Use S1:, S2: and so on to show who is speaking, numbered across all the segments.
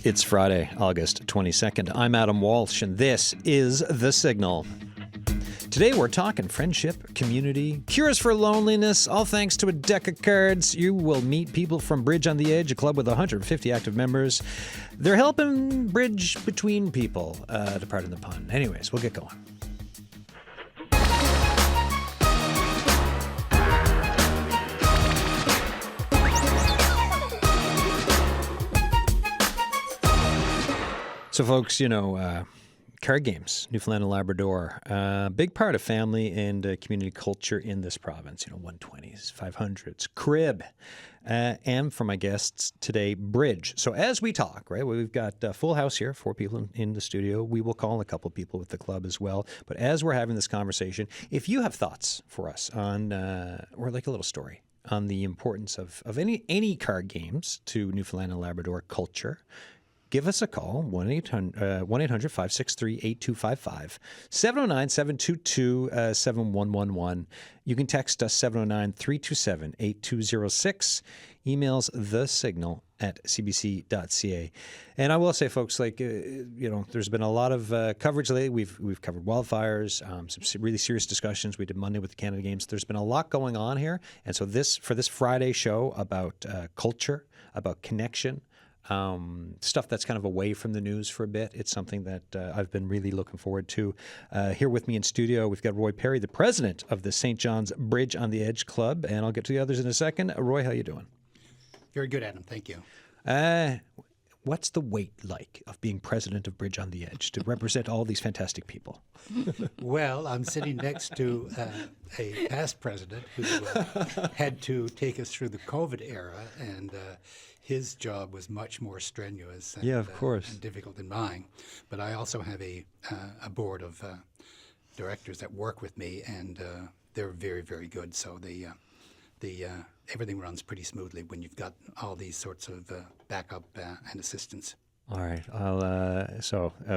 S1: It's Friday, August 22nd. I'm Adam Walsh, and this is The Signal. Today we're talking friendship, community, cures for loneliness, all thanks to a deck of cards. You will meet people from Bridge on the Edge, a club with 150 active members. They're helping bridge between people, to pardon the pun. Anyways, we'll get going. So, folks, card games, Newfoundland and Labrador, big part of family and community culture in this province. 120s, 500s, crib, and for my guests today, bridge. So as we talk, right, we've got a full house here, 4 people in the studio. We will call a couple people with the club as well. But as we're having this conversation, if you have thoughts for us on, or like a little story on the importance of any card games to Newfoundland and Labrador culture, give us a call, 1-800-563-8255, 709-722-7111. You can text us 709-327-8206. Emails thesignal@cbc.ca. And I will say, folks, there's been a lot of coverage lately. We've covered wildfires, some really serious discussions. We did Monday with the Canada Games. There's been a lot going on here. And so for this Friday show about culture, about connection, stuff that's kind of away from the news for a bit. It's something that I've been really looking forward to. Here with me in studio, we've got Roy Perry, the president of the St. John's Bridge on the Edge Club, and I'll get to the others in a second. Roy, how you doing?
S2: Very good, Adam. Thank you.
S1: What's the weight like of being president of Bridge on the Edge to represent all these fantastic people?
S2: Well, I'm sitting next to a past president who had to take us through the COVID era, and his job was much more strenuous and,
S1: of course.
S2: And difficult than mine. But I also have a board of directors that work with me, and they're very, very good. So everything runs pretty smoothly when you've got all these sorts of backup and assistance.
S1: All right.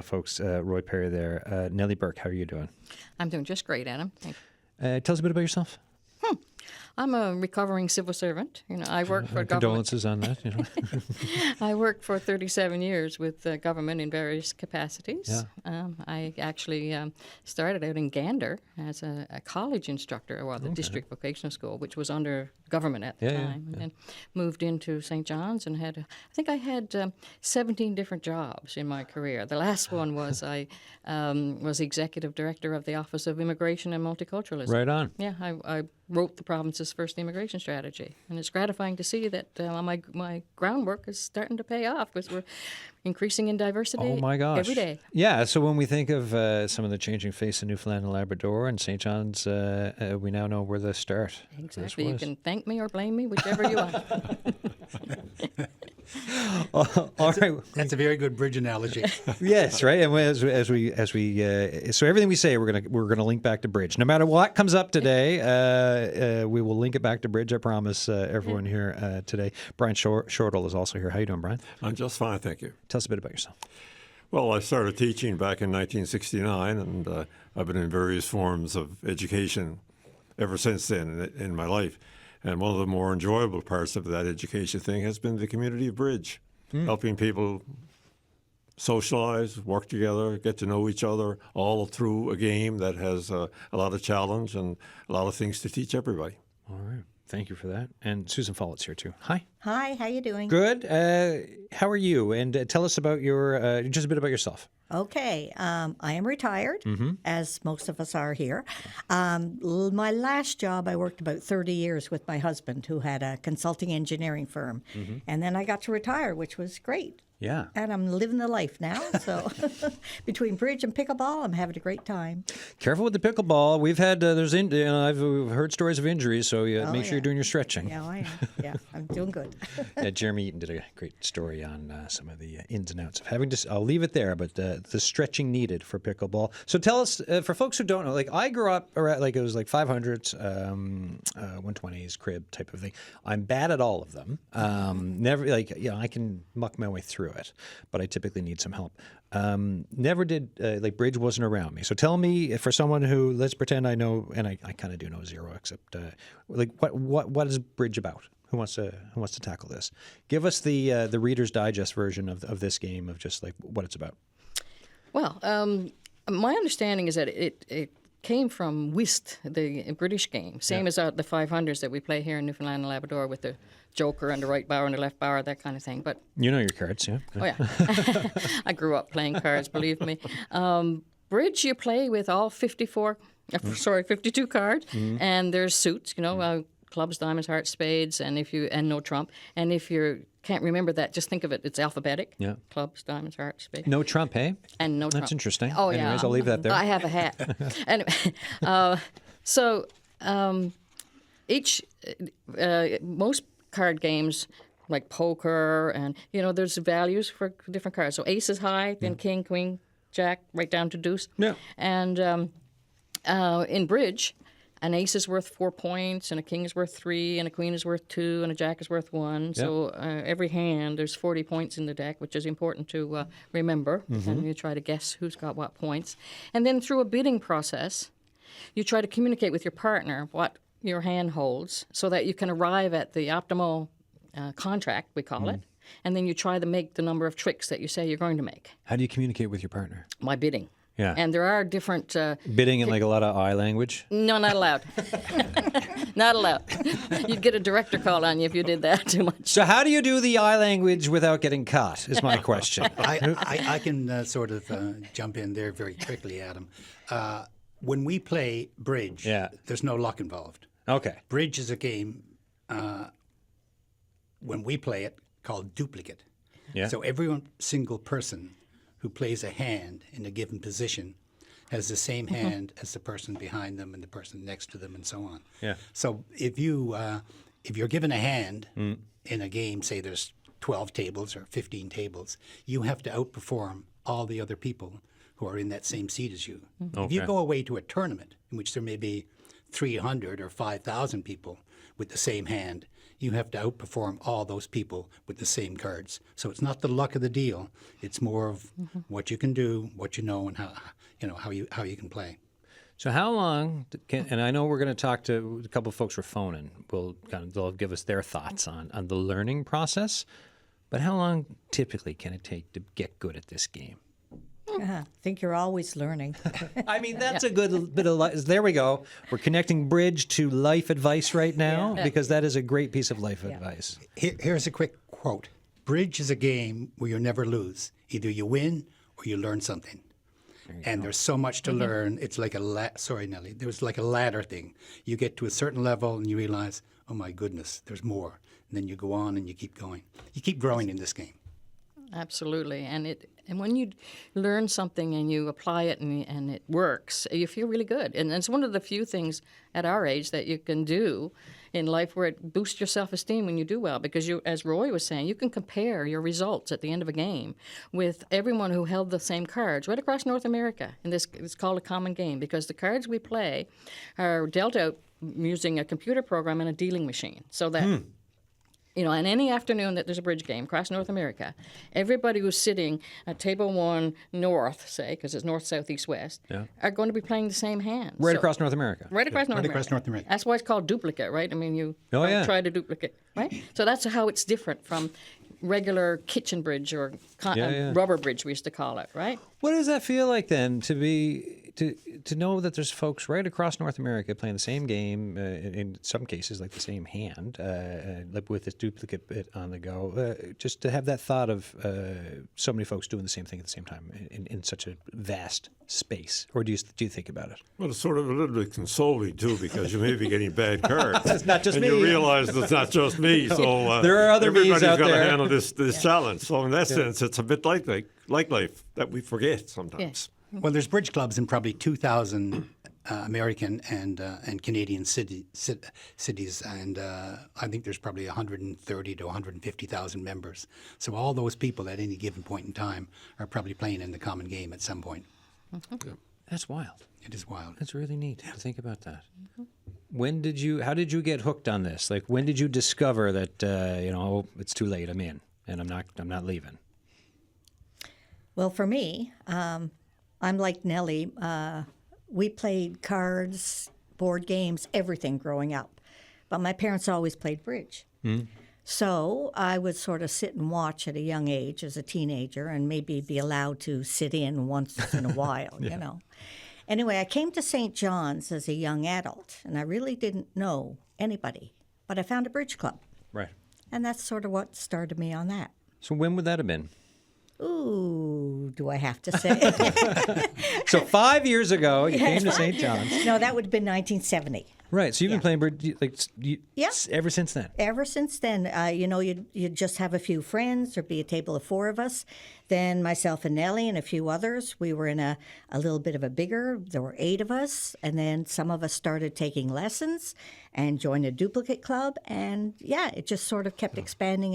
S1: Folks, Roy Perry there. Nellie Burke, how are you doing?
S3: I'm doing just great, Adam. Thank you.
S1: Tell us a bit about yourself.
S3: I'm a recovering civil servant. I work for
S1: condolences
S3: government.
S1: on that.
S3: I worked for 37 years with government in various capacities.
S1: Yeah.
S3: I actually started out in Gander as a college instructor, the district vocational school, which was under government at the time, and then moved into St. John's and I think I had 17 different jobs in my career. The last one was I was executive director of the Office of Immigration and Multiculturalism.
S1: Right on.
S3: Yeah, I wrote the province's first immigration strategy, and it's gratifying to see that my groundwork is starting to pay off because we're increasing in diversity.
S1: Oh my gosh!
S3: Every day.
S1: Yeah. So when we think of some of the changing face of Newfoundland and Labrador and St. John's, we now know where to start.
S3: Exactly. You can thank me or blame me, whichever you want.
S1: All right.
S2: That's a very good bridge analogy.
S1: Yes, right. And as we so everything we say, we're gonna link back to bridge. No matter what comes up today, we will link it back to bridge. I promise everyone here today. Brian Shortle is also here. How you doing, Brian?
S4: I'm just fine, thank you.
S1: Tell us a bit about yourself.
S4: Well, I started teaching back in 1969, and I've been in various forms of education ever since then in my life. And one of the more enjoyable parts of that education thing has been the community of Bridge, helping people socialize, work together, get to know each other, all through a game that has a lot of challenge and a lot of things to teach everybody.
S1: All right. Thank you for that. And Susan Follett's here too. Hi.
S5: Hi, how you doing?
S1: Good. How are you? And tell us about just a bit about yourself.
S5: Okay. I am retired, as most of us are here. My last job, I worked about 30 years with my husband, who had a consulting engineering firm. And then I got to retire, which was great.
S1: Yeah.
S5: And I'm living the life now. So between bridge and pickleball, I'm having a great time.
S1: Careful with the pickleball. We've had I've heard stories of injuries, so make sure you're doing your stretching.
S5: Yeah, I am. Yeah, I'm doing good.
S1: Jeremy Eaton did a great story on some of the ins and outs of having to. I'll leave it there, but the stretching needed for pickleball. So tell us, for folks who don't know, like I grew up around, it was like 500s, 120s, crib type of thing. I'm bad at all of them. Never I can muck my way through. through it, but I typically need some help. Never did, like bridge wasn't around me. So tell me, for someone who, let's pretend I know, and I kind of do know zero, except like what is bridge about? Who wants to tackle this? Give us the Reader's Digest version of this game, of just like what it's about.
S3: Well, my understanding is that it came from whist, the British game, same as the 500s that we play here in Newfoundland and Labrador with the joker and the right bar and the left bar, that kind of thing. But
S1: you know your cards, yeah?
S3: Oh, yeah. I grew up playing cards, believe me. Bridge, you play with all 52 cards, and there's suits, clubs, diamonds, hearts, spades, and no trump. And if you can't remember that, just think of it. It's alphabetic. Yeah. Clubs, diamonds, hearts, spades.
S1: No trump, hey?
S3: And no trump.
S1: That's interesting.
S3: Oh,
S1: Anyways,
S3: yeah.
S1: I'll leave that there.
S3: I have a hat. Anyway, most card games, like poker, and there's values for different cards. So ace is high, then king, queen, jack, right down to deuce. Yeah. And in bridge, an ace is worth 4 points, and a king is worth 3, and a queen is worth 2, and a jack is worth 1. Yep. So every hand, there's 40 points in the deck, which is important to remember. And you try to guess who's got what points. And then through a bidding process, you try to communicate with your partner what your hand holds so that you can arrive at the optimal contract, we call it. And then you try to make the number of tricks that you say you're going to make.
S1: How do you communicate with your partner?
S3: By bidding.
S1: Yeah.
S3: And there are different...
S1: bidding in like a lot of eye language?
S3: No, not allowed. Not allowed. You'd get a director call on you if you did that too much.
S1: So how do you do the eye language without getting caught, is my question.
S2: I can sort of jump in there very quickly, Adam. When we play bridge, there's no luck involved.
S1: Okay.
S2: Bridge is a game, when we play it, called duplicate. Yeah. So every single person who plays a hand in a given position has the same hand as the person behind them and the person next to them, and so on. Yeah. So if you're given a hand in a game, say there's 12 tables or 15 tables, you have to outperform all the other people who are in that same seat as you. Okay. If you go away to a tournament in which there may be 300 or 5,000 people with the same hand, you have to outperform all those people with the same cards. So it's not the luck of the deal. It's more of what you can do, what you know, and how you can play.
S1: So how long and I know we're going to talk to a couple of folks who are phoning. They'll give us their thoughts on the learning process. But how long typically can it take to get good at this game?
S5: I think you're always learning.
S1: I mean, that's a good bit of there we go. We're connecting bridge to life advice right now because that is a great piece of life advice.
S2: Here's a quick quote. Bridge is a game where you never lose. Either you win or you learn something. There's so much to learn. It's like sorry, Nellie. There's like a ladder thing. You get to a certain level and you realize, oh my goodness, there's more. And then you go on and you keep going. You keep growing in this game.
S3: Absolutely, and when you learn something and you apply it and it works, you feel really good. And it's one of the few things at our age that you can do in life where it boosts your self-esteem when you do well. Because you, as Roy was saying, you can compare your results at the end of a game with everyone who held the same cards right across North America. And it's called a common game because the cards we play are dealt out using a computer program and a dealing machine, so that. On any afternoon that there's a bridge game across North America, everybody who's sitting at table 1 north, say, because it's north, south, east, west, are going to be playing the same hand.
S1: Right across North America.
S3: Right across North America. That's why it's called duplicate, right? I mean, you try to duplicate, right? So that's how it's different from regular kitchen bridge or rubber bridge, we used to call it, right?
S1: What does that feel like then to know that there's folks right across North America playing the same game, in some cases like the same hand, with this duplicate bit on the go, just to have that thought of so many folks doing the same thing at the same time in such a vast space? Or do you think about it?
S4: Well, it's sort of a little bit consoling too, because you may be getting bad cards.
S1: It's not just me.
S4: And you realize it's not just me. So
S1: there are other me's out there.
S4: Everybody's got to handle this challenge. So in that sense, it's a bit like life that we forget sometimes.
S2: Yeah. Well, there's bridge clubs in probably 2,000 American and Canadian cities, and I think there's probably 130 to 150,000 members. So all those people at any given point in time are probably playing in the common game at some point.
S1: Yeah. That's wild.
S2: It is wild.
S1: That's really neat to think about that. How did you get hooked on this? Like, when did you discover that it's too late, I'm in, and I'm not leaving?
S5: Well, for me, I'm like Nellie. We played cards, board games, everything growing up. But my parents always played bridge. So I would sort of sit and watch at a young age as a teenager and maybe be allowed to sit in once in a while, you know. Anyway, I came to St. John's as a young adult, and I really didn't know anybody. But I found a bridge club.
S1: Right.
S5: And that's sort of what started me on that.
S1: So when would that have been?
S5: Ooh, do I have to say?
S1: So 5 years ago, you came to St. John's.
S5: No, that would have been 1970.
S1: Right. So you've been playing bridge
S5: Yeah.
S1: ever since then.
S5: Ever since then, you'd just have a few friends. There'd be a table of 4 of us. Then myself and Nellie and a few others. We were in a little bit of a bigger. There were 8 of us. And then some of us started taking lessons and joined a duplicate club. And, yeah, it just sort of kept expanding.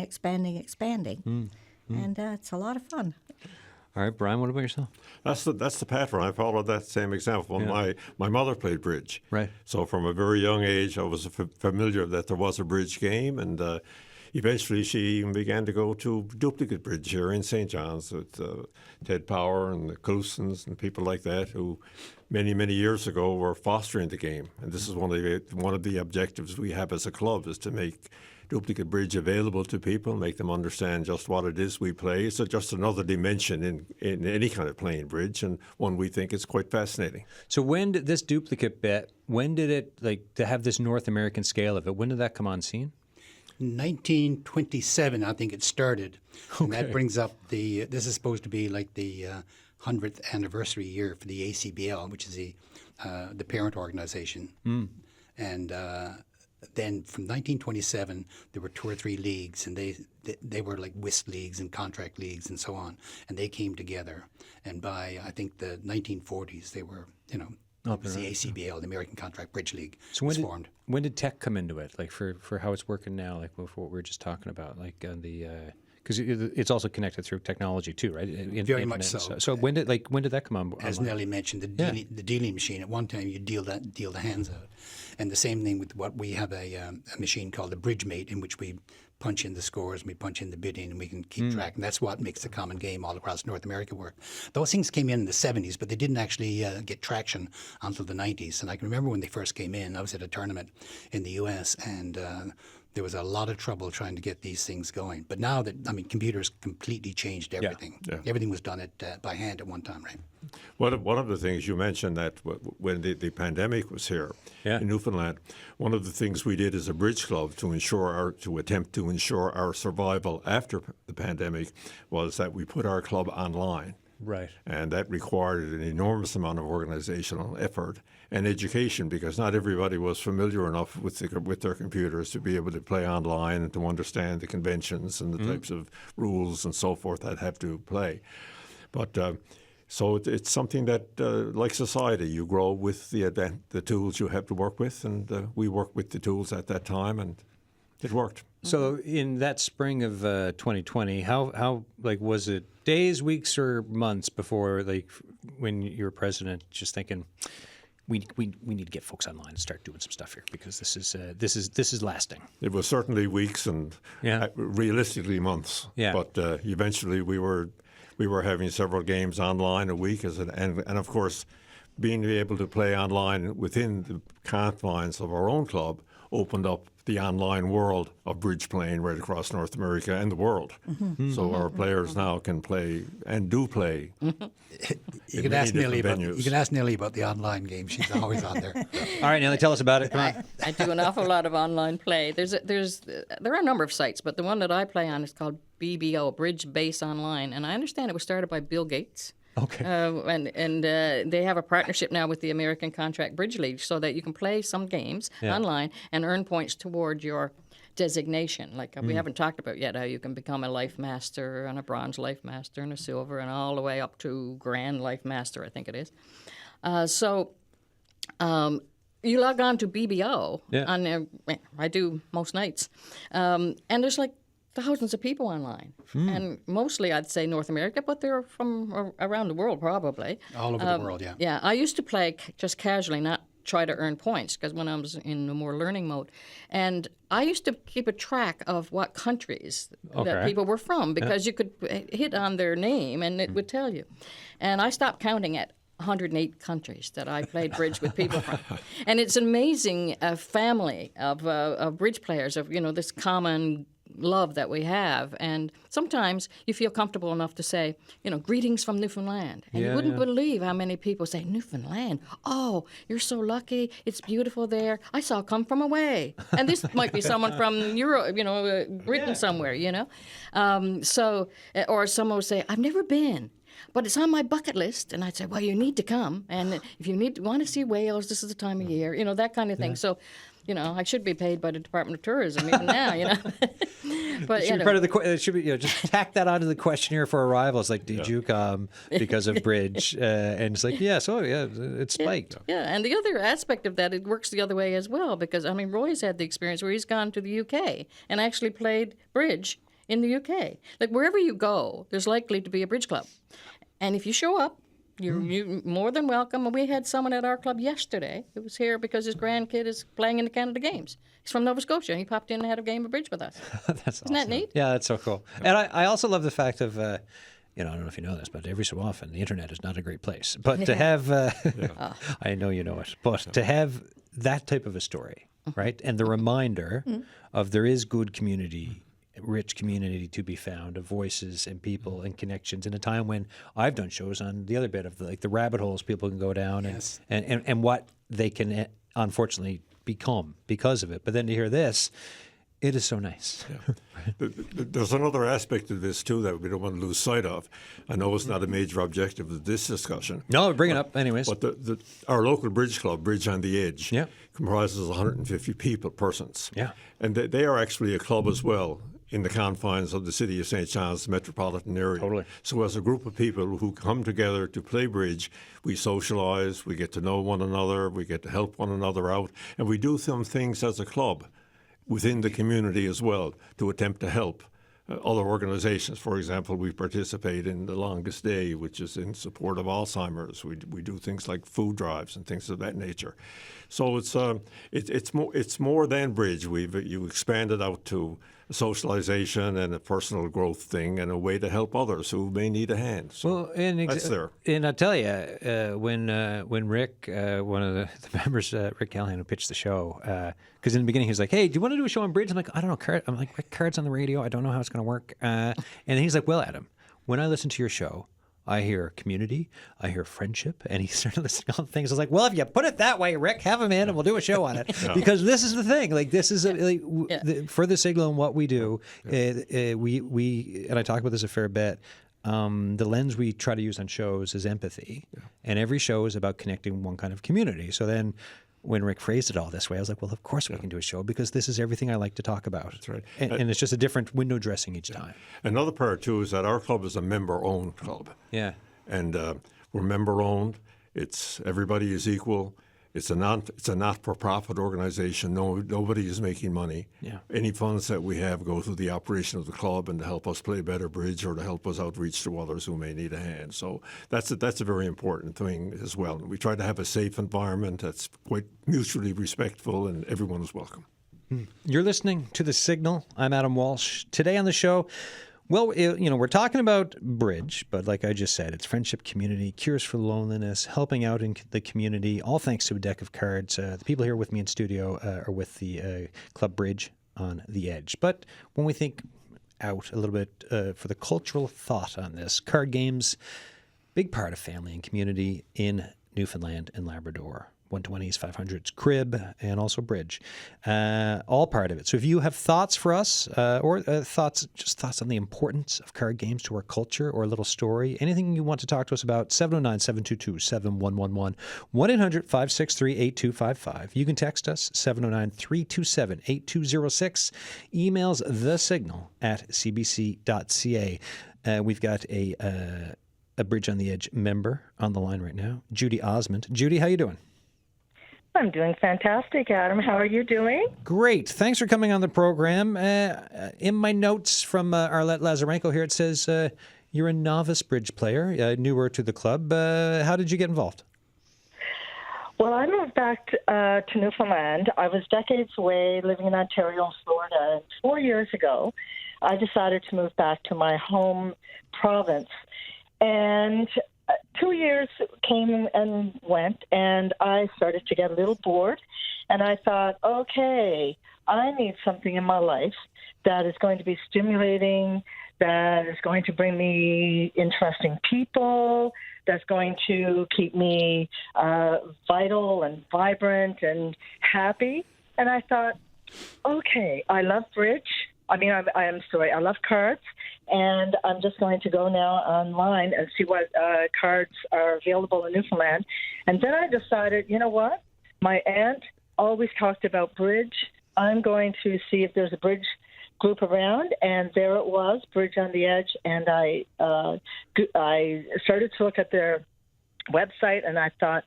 S5: And it's a lot of fun.
S1: All right, Brian, what about yourself?
S4: That's the pattern. I followed that same example.
S1: Yeah.
S4: My mother played bridge.
S1: Right.
S4: So from a very young age, I was familiar that there was a bridge game, and eventually she even began to go to duplicate bridge here in St. John's with Ted Power and the Clousons and people like that who many, many years ago were fostering the game. And this is one of the objectives we have as a club is to make duplicate bridge available to people, make them understand just what it is we play. It's just another dimension in any kind of playing bridge, and one we think is quite fascinating.
S1: So when did this duplicate bet, when did it, like, to have this North American scale of it, when did that come on scene?
S2: 1927, I think it started.
S1: Okay.
S2: And that brings up this is supposed to be like the 100th anniversary year for the ACBL, which is the parent organization. And then from 1927, there were 2 or 3 leagues, and they were like whist leagues and contract leagues and so on, and they came together. And by, I think, the 1940s, they were, it was the ACBL, the American Contract Bridge League, was formed.
S1: When did tech come into it, like for how it's working now, like for what we were just talking about, like because it's also connected through technology too, right?
S2: Very much so.
S1: So when did that come on?
S2: As Nellie mentioned, the dealing machine. At one time, you deal the hands out, and the same thing with what we have a machine called a bridge mate, in which we punch in the scores and we punch in the bidding, and we can keep track. And that's what makes the common game all across North America work. Those things came in the 70s, but they didn't actually get traction until the 90s. And I can remember when they first came in. I was at a tournament in the U.S. and there was a lot of trouble trying to get these things going. But now computers completely changed everything.
S4: Yeah.
S2: Everything was done by hand at one time, right?
S4: One of the things you mentioned that when the pandemic was here in Newfoundland, one of the things we did as a bridge club to attempt to ensure our survival after the pandemic was that we put our club online.
S1: Right.
S4: And that required an enormous amount of organizational effort and education, because not everybody was familiar enough with their computers to be able to play online and to understand the conventions and the types of rules and so forth that have to play. But so it's something that, like society, you grow with the tools you have to work with, and we worked with the tools at that time, and it worked.
S1: So in that spring of 2020, how like was it days, weeks, or months before, like when you were president, just thinking we need to get folks online and start doing some stuff here, because this is lasting? It
S4: was certainly weeks and realistically months.
S1: Yeah.
S4: But eventually we were having several games online a week, and of course, being able to play online within the confines of our own club opened up the online world of bridge playing right across North America and the world. So our players now can play and do play.
S2: You can ask Nellie about the online game. She's always on there.
S1: All right, Nellie, tell us about it. Come on.
S3: I do an awful lot of online play. There are a number of sites, but the one that I play on is called BBO, Bridge Base Online, and I understand it was started by Bill Gates.
S1: Okay.
S3: And they have a partnership now with the American Contract Bridge League, so that you can play some games online and earn points toward your designation. Like we haven't talked about yet how you can become a Life Master and a Bronze Life Master and a Silver and all the way up to Grand Life Master, I think it is. So you log on to BBO, on I do most nights, and there's like thousands of people online, and mostly I'd say North America, but they're from around the world probably.
S2: All over the world, yeah.
S3: Yeah, I used to play just casually, not try to earn points, because when I was in the more learning mode. And I used to keep a track of what countries that people were from, because you could hit on their name and it would tell you. And I stopped counting at 108 countries that I played bridge with people from. And it's an amazing family of bridge players, of, this common love that we have. And sometimes you feel comfortable enough to say, greetings from Newfoundland. And you wouldn't believe how many people say, Newfoundland, oh, you're so lucky, it's beautiful there. I saw come from away. And this might be someone from Europe, Britain somewhere, or someone would say, I've never been, but it's on my bucket list. And I'd say, well, you need to come. And if you want to see whales, this is the time of year, that kind of thing. So, I should be paid by the Department of Tourism even now, But
S1: should be part of the should be just tack that onto the questionnaire for arrivals. Like, did you come because of bridge? And it's like, it's spiked.
S3: Yeah, and the other aspect of that, it works the other way as well, because Roy's had the experience where he's gone to the UK and actually played bridge in the UK. Like, wherever you go, there's likely to be a bridge club, and if you show up, you're more than welcome. And we had someone at our club yesterday who was here because his grandkid is playing in the Canada Games. He's from Nova Scotia. He popped in and had a game of bridge with us. Isn't that neat?
S1: Yeah, that's so cool. And I also love the fact of, I don't know if you know this, but every so often the internet is not a great place. But to have, I know you know it, but to have that type of a story, right? And the reminder of there is good community, rich community to be found, of voices and people and connections in a time when I've done shows on the other bit of the rabbit holes people can go down and what they can unfortunately become because of it. But then to hear this, it is so nice.
S4: Yeah. There's another aspect of this too that we don't want to lose sight of. I know it's not a major objective of this discussion.
S1: No, bring it up anyways.
S4: But our local bridge club, Bridge on the Edge, comprises 150 persons.
S1: Yeah.
S4: And they are actually a club as well, in the confines of the city of St. John's metropolitan area.
S1: Totally.
S4: So as a group of people who come together to play bridge, we socialize, we get to know one another, we get to help one another out, and we do some things as a club within the community as well to attempt to help other organizations. For example, we participate in the Longest Day, which is in support of Alzheimer's. We do things like food drives and things of that nature. So it's more than bridge. You expanded out to socialization and a personal growth thing and a way to help others who may need a hand. So that's there.
S1: And I tell you, when Rick, one of the members, Rick Callahan, who pitched the show, because in the beginning he was like, "Hey, do you want to do a show on bridge?" I'm like, "I don't know." I'm like, "Cards on the radio. I don't know how it's going to work." And he's like, "Well, Adam, when I listen to your show, I hear community, I hear friendship," and he started listening to all the things. I was like, well, if you put it that way, Rick, have him in and we'll do a show on it. Because this is the thing. Like, this is for the Signal and what we do. We and I talk about this a fair bit. The lens we try to use on shows is empathy, and every show is about connecting one kind of community. So then, when Rick phrased it all this way, I was like, well, of course we can do a show, because this is everything I like to talk about.
S4: That's right.
S1: And it's just a different window dressing each time.
S4: Another part, too, is that our club is a member-owned club.
S1: Yeah.
S4: And we're member-owned. Everybody is equal. It's a not-for-profit organization. Nobody is making money.
S1: Yeah.
S4: Any funds that we have go to the operation of the club and to help us play better bridge or to help us outreach to others who may need a hand. So that's a very important thing as well. We try to have a safe environment that's quite mutually respectful, and everyone is welcome.
S1: You're listening to The Signal. I'm Adam Walsh. Today on the show, well, we're talking about bridge, but like I just said, it's friendship, community, cures for loneliness, helping out in the community, all thanks to a deck of cards. The people here with me in studio are with the Club Bridge on the Edge. But when we think out a little bit for the cultural thought on this, card games, big part of family and community in Newfoundland and Labrador. 120s, 500s, crib, and also bridge. All part of it. So if you have thoughts for us or thoughts on the importance of card games to our culture, or a little story, anything you want to talk to us about, 709-722-7111, 1-800-563-8255. You can text us, 709-327-8206. Emails thesignal@cbc.ca. We've got a Bridge on the Edge member on the line right now, Judy Osmond. Judy, how you doing?
S6: I'm doing fantastic, Adam. How are you doing?
S1: Great. Thanks for coming on the program. In my notes from Arlette Lazarenko here, it says you're a novice bridge player, newer to the club. How did you get involved?
S6: Well, I moved back to Newfoundland. I was decades away living in Ontario and Florida. And 4 years ago, I decided to move back to my home province. And 2 years came and went, and I started to get a little bored. And I thought, okay, I need something in my life that is going to be stimulating, that is going to bring me interesting people, that's going to keep me vital and vibrant and happy. And I thought, okay, I love bridge. I love cards, and I'm just going to go now online and see what cards are available in Newfoundland. And then I decided, you know what? My aunt always talked about bridge. I'm going to see if there's a bridge group around, and there it was, Bridge on the Edge. And I started to look at their website, and I thought,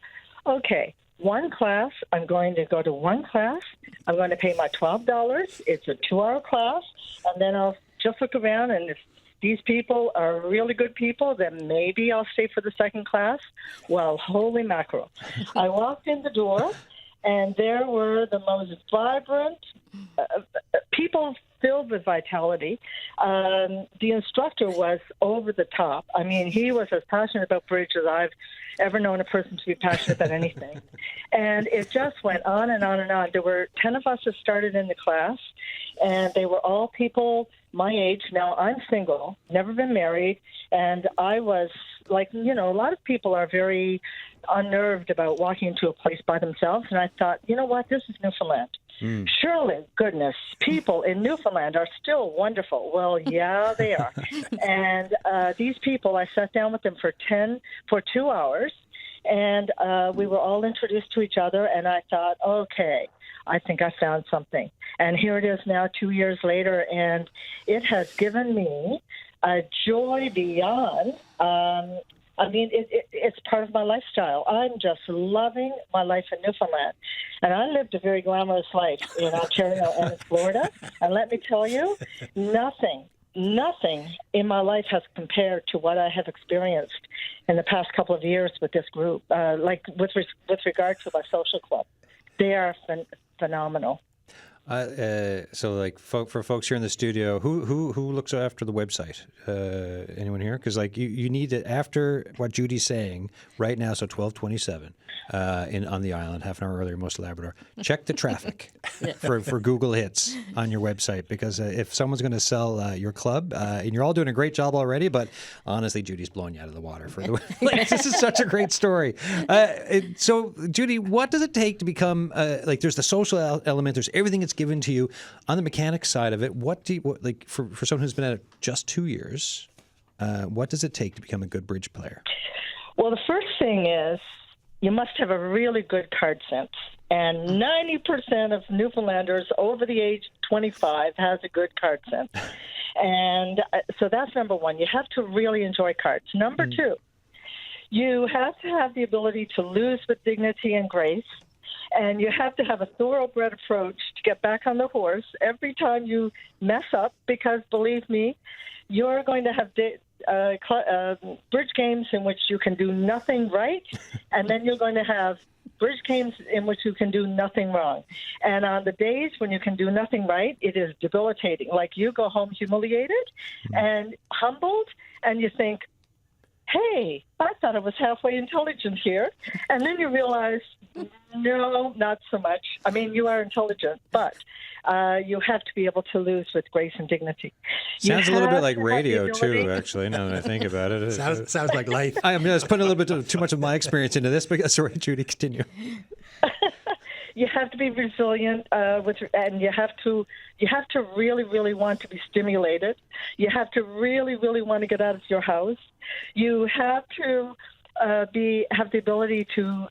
S6: okay, one class, I'm going to go to one class. I'm going to pay my $12. It's a 2-hour class, and then I'll just look around, and if these people are really good people, then maybe I'll stay for the second class. Well, holy mackerel. I walked in the door, and there were the most vibrant people filled with vitality. The instructor was over the top. I mean, he was as passionate about bridge as I've ever known a person to be passionate about anything. And it just went on and on and on. There were 10 of us that started in the class, and they were all people my age. Now, I'm single, never been married, and I was like, a lot of people are very unnerved about walking into a place by themselves, and I thought, you know what, this is Newfoundland. Surely, goodness, people in Newfoundland are still wonderful. Well, yeah, they are. And these people, I sat down with them for 2 hours, and we were all introduced to each other, and I thought, okay, I think I found something. And here it is now 2 years later, and it has given me a joy beyond. It's part of my lifestyle. I'm just loving my life in Newfoundland. And I lived a very glamorous life in Ontario and in Florida. And let me tell you, nothing in my life has compared to what I have experienced in the past couple of years with this group, with regard to my social club. They are phenomenal.
S1: For folks here in the studio, who looks after the website? Anyone here? Because you need to, after what Judy's saying right now, so 12:27 on the island, half an hour earlier, most of Labrador. Check the traffic for Google hits on your website, because if someone's going to sell your club, and you're all doing a great job already, but honestly, Judy's blowing you out of the water for this is such a great story. So, Judy, what does it take to become there's the social element, there's everything that's given to you on the mechanics side of it. For someone who's been at it just 2 years, what does it take to become a good bridge player?
S6: Well, the first thing is you must have a really good card sense. And 90% of Newfoundlanders over the age of 25 has a good card sense. And so that's number one. You have to really enjoy cards. Number two, you have to have the ability to lose with dignity and grace. And you have to have a thoroughbred approach to get back on the horse every time you mess up, because believe me, you're going to have bridge games in which you can do nothing right, and then you're going to have bridge games in which you can do nothing wrong. And on the days when you can do nothing right, it is debilitating. Like, you go home humiliated and humbled, and you think, hey, I thought I was halfway intelligent here. And then you realize, no, not so much. I mean, you are intelligent, but you have to be able to lose with grace and dignity.
S1: Sounds a little bit like radio, too, actually, now that I think about it.
S2: Sounds like life.
S1: I'm just putting a little bit too much of my experience into this, but sorry, Judy, continue.
S6: You have to be resilient, and you have to really, really want to be stimulated. You have to really, really want to get out of your house. You have to have the ability to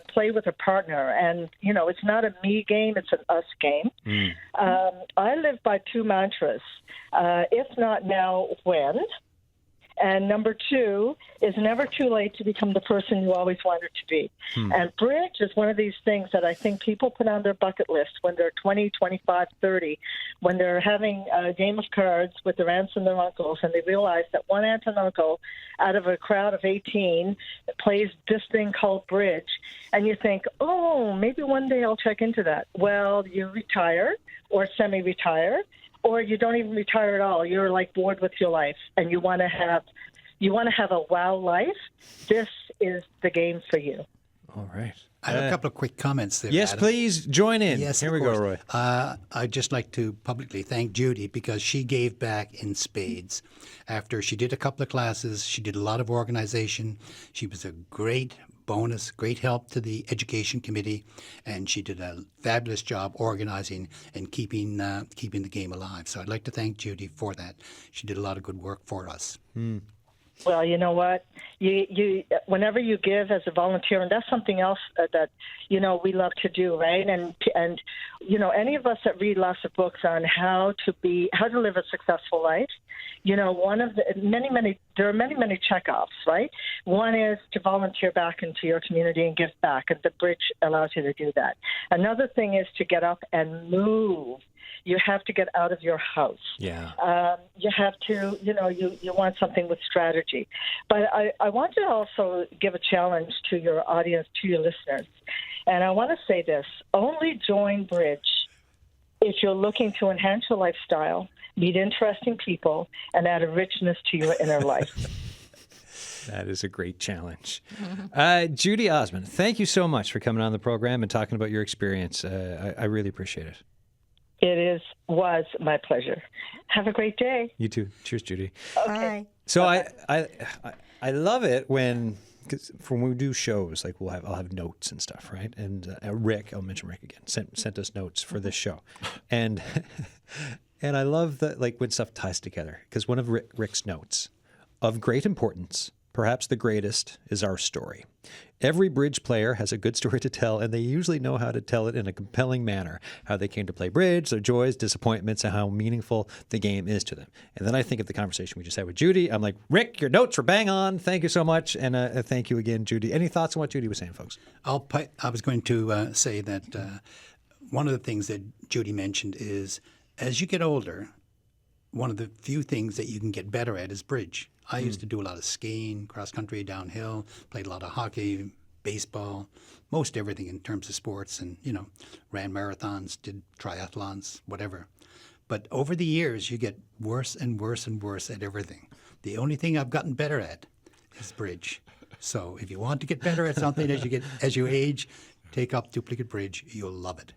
S6: play with a partner, and it's not a me game; it's an us game. I live by two mantras: if not now, when? And number 2 is never too late to become the person you always wanted to be. And bridge is one of these things that I think people put on their bucket list when they're 20, 25, 30, when they're having a game of cards with their aunts and their uncles, and they realize that one aunt and uncle out of a crowd of 18 plays this thing called bridge. And you think, oh, maybe one day I'll check into that. Well, you retire or semi-retire, or you don't even retire at all. You're like bored with your life, and you want to have a wow life. This is the game for you.
S1: All right.
S2: I have a couple of quick comments there.
S1: Yes,
S2: Adam.
S1: please join in.
S2: Yes,
S1: Here
S2: of
S1: we go,
S2: course.
S1: Roy.
S2: I'd just like to publicly thank Judy because she gave back in spades. After she did a couple of classes, she did a lot of organization. She was a great bonus, great help to the education committee, and she did a fabulous job organizing and keeping the game alive. So I'd like to thank Judy for that. She did a lot of good work for us.
S6: Well, you know what? You whenever you give as a volunteer, and that's something else that we love to do, right? And any of us that read lots of books on how to live a successful life. One of the there are many checkoffs, right? One is to volunteer back into your community and give back, and the bridge allows you to do that. Another thing is to get up and move. You have to get out of your house.
S1: Yeah.
S6: You have to, you want something with strategy. But I want to also give a challenge to your audience, to your listeners. And I want to say this, only join Bridge if you're looking to enhance your lifestyle, meet interesting people, and add a richness to your inner life.
S1: That is a great challenge. Judy Osmond, thank you so much for coming on the program and talking about your experience. I really appreciate it.
S6: It was my pleasure. Have a great day.
S1: You too. Cheers, Judy.
S5: Bye.
S1: So I love it because when we do shows, like I'll have notes and stuff, right? And Rick, I'll mention Rick again, sent us notes for this show, and I love that, like, when stuff ties together, because one of Rick's notes, of great importance, perhaps the greatest, is our story. Every bridge player has a good story to tell, and they usually know how to tell it in a compelling manner, how they came to play bridge, their joys, disappointments, and how meaningful the game is to them. And then I think of the conversation we just had with Judy. I'm like, Rick, your notes were bang on. Thank you so much. And thank you again, Judy. Any thoughts on what Judy was saying, folks?
S2: I was going to say that one of the things that Judy mentioned is as you get older, one of the few things that you can get better at is bridge. I used to do a lot of skiing, cross-country, downhill, played a lot of hockey, baseball, most everything in terms of sports, and, ran marathons, did triathlons, whatever. But over the years, you get worse and worse and worse at everything. The only thing I've gotten better at is bridge. So if you want to get better at something as you age, take up duplicate bridge. You'll love it.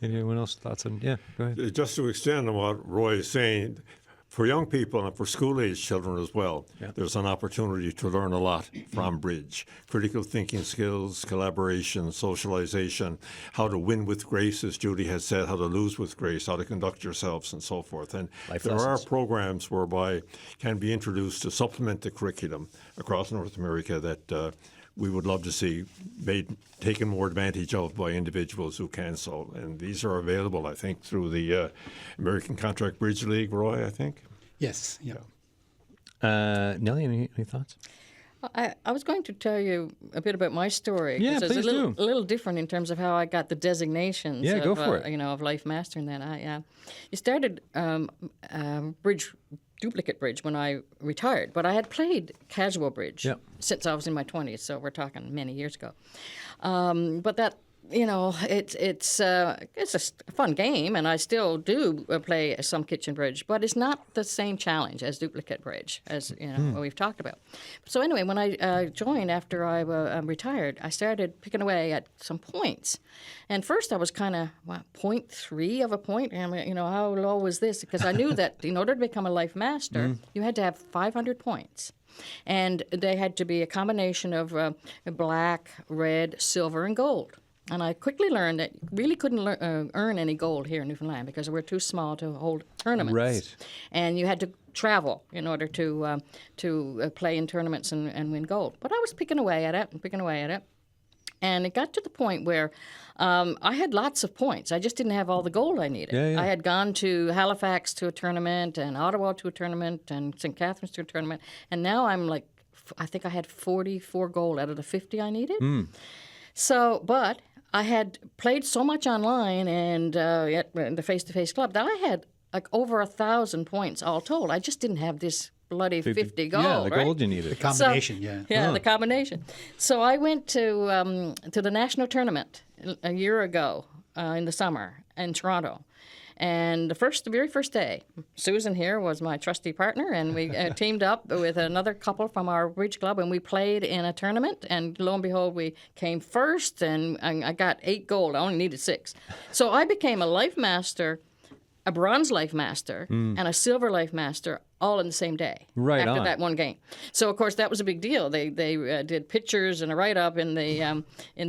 S1: Anyone else thoughts on? Yeah, go ahead.
S4: Just to extend on what Roy is saying, for young people and for school-age children as well, there's an opportunity to learn a lot from bridge. Critical thinking skills, collaboration, socialization, how to win with grace, as Judy has said, how to lose with grace, how to conduct yourselves, and so forth. And there are programs whereby can be introduced to supplement the curriculum across North America that we would love to see taken more advantage of by individuals who can so. And these are available, I think, through the American Contract Bridge League, Roy, I think.
S2: Yes. Yeah.
S1: Nellie, any thoughts?
S3: I was going to tell you a bit about my story.
S1: Yeah,
S3: it's
S1: please
S3: a little different in terms of how I got the designations.
S1: Yeah, go for it.
S3: Of Life Master and that. You started bridge. Duplicate bridge when I retired, but I had played casual bridge since I was in my 20s, so we're talking many years ago. But that, it's a fun game, and I still do play some kitchen bridge, but it's not the same challenge as duplicate bridge, as what we've talked about. So anyway, when I joined after I retired, I started picking away at some points. And first I was kind of, 0.3 of a point, and how low was this? Because I knew that in order to become a Life Master, you had to have 500 points. And they had to be a combination of black, red, silver, and gold. And I quickly learned that you really couldn't earn any gold here in Newfoundland because we're too small to hold tournaments.
S1: Right.
S3: And you had to travel in order to play in tournaments and win gold. But I was picking away at it. And it got to the point where I had lots of points. I just didn't have all the gold I needed.
S1: Yeah, yeah.
S3: I had gone to Halifax to a tournament and Ottawa to a tournament and St. Catharines to a tournament. And now I'm like, I think I had 44 gold out of the 50 I needed. So, but I had played so much online and at the face-to-face club that I had like over 1,000 points all told. I just didn't have this bloody 50 gold.
S1: Yeah, the
S3: right?
S1: gold you needed.
S2: The combination, yeah.
S3: Yeah, the combination. So I went to the national tournament a year ago in the summer in Toronto. And the very first day, Susan here was my trusty partner, and we teamed up with another couple from our bridge club, and we played in a tournament. And lo and behold, we came first, and I got 8 gold. I only needed 6. So I became a life master, a bronze life master, and a silver life master all in the same day.
S1: Right
S3: after
S1: on.
S3: that one game. So of course that was a big deal. They did pictures and a write up in the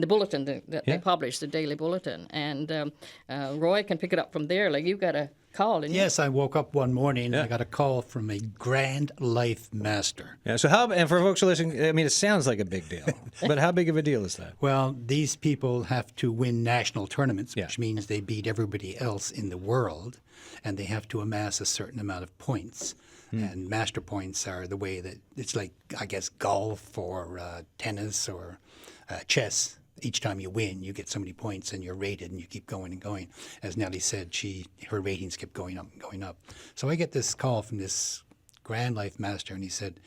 S3: bulletin that they published, the daily bulletin. And Roy can pick it up from there. Like you got a call, didn't you?
S2: Yes, I woke up one morning and I got a call from a Grand Life Master.
S1: Yeah. So and for folks who are listening, I mean, it sounds like a big deal, but how big of a deal is that?
S2: Well, these people have to win national tournaments,
S1: Yeah.
S2: which means they beat everybody else in the world, and they have to amass a certain amount of points. And master points are the way that it's like, I guess, golf or tennis or chess. Each time you win, you get so many points and you're rated and you keep going and going. As Nellie said, her ratings kept going up and going up. So I get this call from this Grand Life Master, and he said,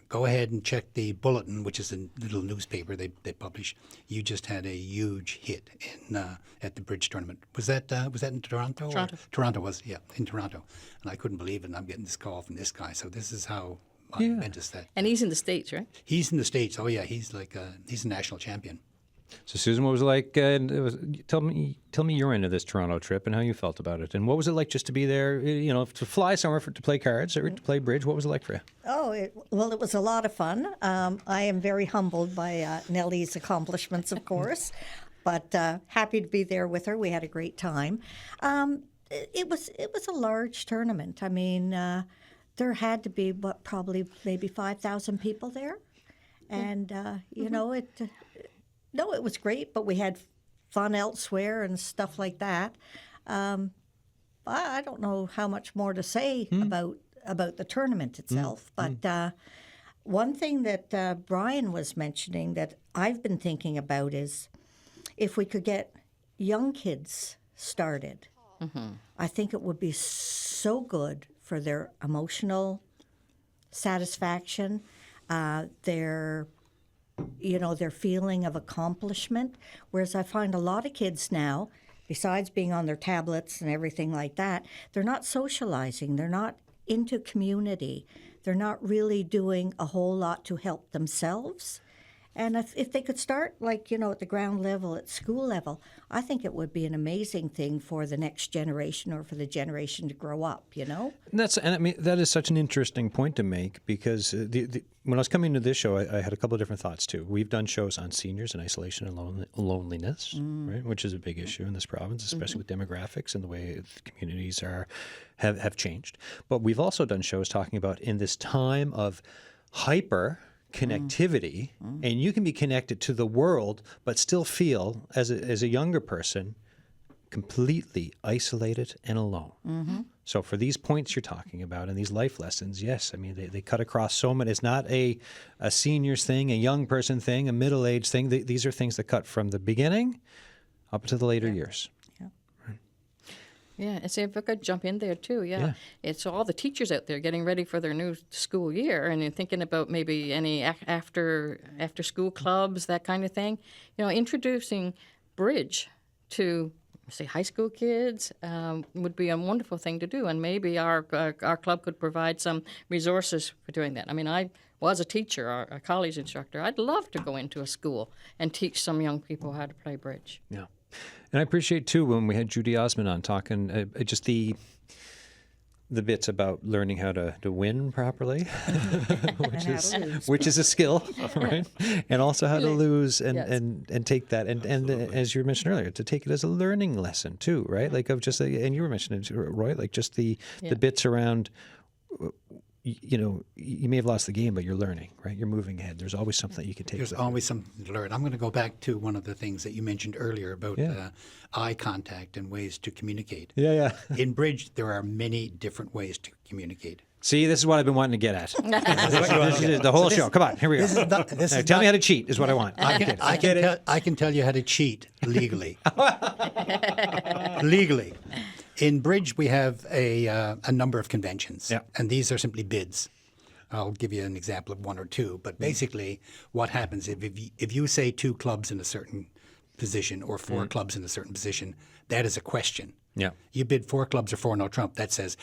S2: go ahead and check the bulletin, which is a little newspaper they publish. You just had a huge hit at the bridge tournament. Was that in Toronto?
S3: Toronto.
S2: Toronto was, yeah, in Toronto. And I couldn't believe it, and I'm getting this call from this guy. So this is how momentous that.
S3: And he's in the States, right?
S2: He's in the States. Oh yeah, he's a national champion.
S1: So Susan, what was it like? Tell me your end of this Toronto trip and how you felt about it, and what was it like just to be there? You know, to fly somewhere to play cards or to play bridge. What was it like for you?
S5: Oh, it was a lot of fun. I am very humbled by Nellie's accomplishments, of course, but happy to be there with her. We had a great time. It was a large tournament. I mean, there had to be probably maybe 5,000 people there, and you know it. No, it was great, but we had fun elsewhere and stuff like that. I don't know how much more to say about the tournament itself, but one thing that Brian was mentioning that I've been thinking about is if we could get young kids started, I think it would be so good for their emotional satisfaction, their feeling of accomplishment. Whereas I find a lot of kids now, besides being on their tablets and everything like that, they're not socializing. They're not into community. They're not really doing a whole lot to help themselves. And if they could start, like, at the ground level, at school level, I think it would be an amazing thing for the next generation or for the generation to grow up,
S1: And I mean, that is such an interesting point to make because when I was coming to this show, I had a couple of different thoughts too. We've done shows on seniors and isolation and loneliness, right, which is a big issue in this province, especially with demographics and the way the communities have changed. But we've also done shows talking about in this time of hyper connectivity, and you can be connected to the world but still feel as a younger person completely isolated and alone. So for these points you're talking about and these life lessons, yes, I mean they cut across so many. It's not a seniors thing, a young person thing, a middle-aged thing. These are things that cut from the beginning up to the later years.
S3: Yeah, and see if I could jump in there too. Yeah, it's all the teachers out there getting ready for their new school year, and you're thinking about maybe any after school clubs, that kind of thing. Introducing bridge to say high school kids would be a wonderful thing to do, and maybe our club could provide some resources for doing that. I mean, I was a teacher, or a college instructor. I'd love to go into a school and teach some young people how to play bridge.
S1: Yeah. And I appreciate, too, when we had Judy Osmond on talking, just the bits about learning how to win properly, which is a skill, right? And also how to lose and take that. And as you mentioned earlier, to take it as a learning lesson, too, right? Like of just, and you were mentioning, Roy, like just the bits around you may have lost the game, but you're learning, right? You're moving ahead. There's always something you can take.
S2: There's always something to learn. I'm going to go back to one of the things that you mentioned earlier about eye contact and ways to communicate.
S1: Yeah.
S2: In bridge, there are many different ways to communicate.
S1: See, this is what I've been wanting to get at. This is the whole show. Come on, here we go. Tell me how to cheat is what I want.
S2: I can tell you how to cheat legally. Legally. In bridge, we have a number of conventions, and these are simply bids. I'll give you an example of one or two, but basically what happens if you say 2 clubs in a certain position or 4 clubs in a certain position, that is a question.
S1: Yeah.
S2: You bid 4 clubs or 4 no trump, that says,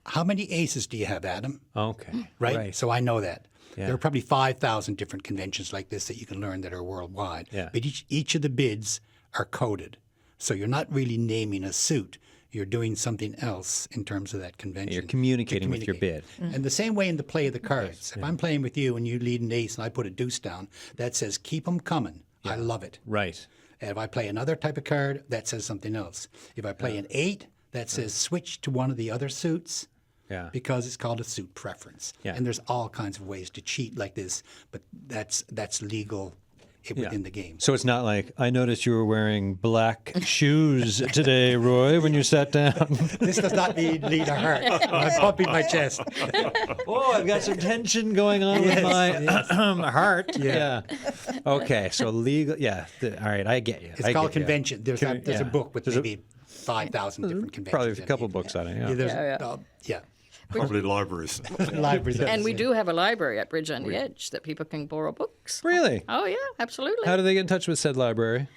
S2: how many aces do you have, Adam?
S1: Okay.
S2: Right? So I know that.
S1: Yeah.
S2: There are probably 5,000 different conventions like this that you can learn that are worldwide.
S1: Yeah.
S2: But each of the bids are coded. So you're not really naming a suit. You're doing something else in terms of that convention.
S1: You're communicating with your bid.
S2: And the same way in the play of the cards. If I'm playing with you and you lead an ace and I put a deuce down, that says keep them coming. I love it.
S1: Right.
S2: And if I play another type of card, that says something else. If I play an 8, that says switch to one of the other suits.
S1: Yeah.
S2: Because it's called a suit preference.
S1: Yeah.
S2: And there's all kinds of ways to cheat like this, but that's legal within the game.
S1: So it's not like, I noticed you were wearing black shoes today, Roy, when you sat down.
S2: This does not lead a heart. I'm pumping my chest.
S1: Oh, I've got some tension going on with my heart. Yeah. Okay, so legal, all right, I get you.
S2: It's called convention. There's a book with maybe 5,000 different conventions.
S1: Probably a couple books on it,
S2: Yeah.
S4: Probably libraries.
S2: Libraries.
S3: And we do have a library at Bridge on the Edge that people can borrow books.
S1: Really?
S3: Oh, yeah, absolutely.
S1: How do they get in touch with said library?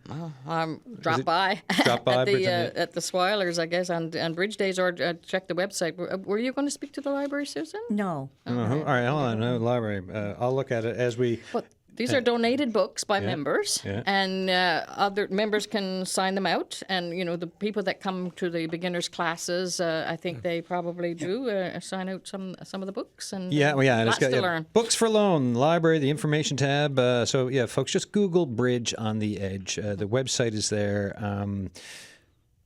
S3: Drop by
S1: by Bridge on the
S3: at the Swilers, I guess, on Bridge Days, or check the website. Were you going to speak to the library, Susan?
S5: No.
S1: All right, hold on. No, library. I'll look at it as we...
S3: Well, these are donated books by members,
S1: Yeah.
S3: and other members can sign them out. And the people that come to the beginners classes, I think they probably do sign out some of the books. And
S1: and
S3: lots
S1: it's got
S3: to learn.
S1: Books for loan, library, the information tab. Folks, just Google Bridge on the Edge. The website is there.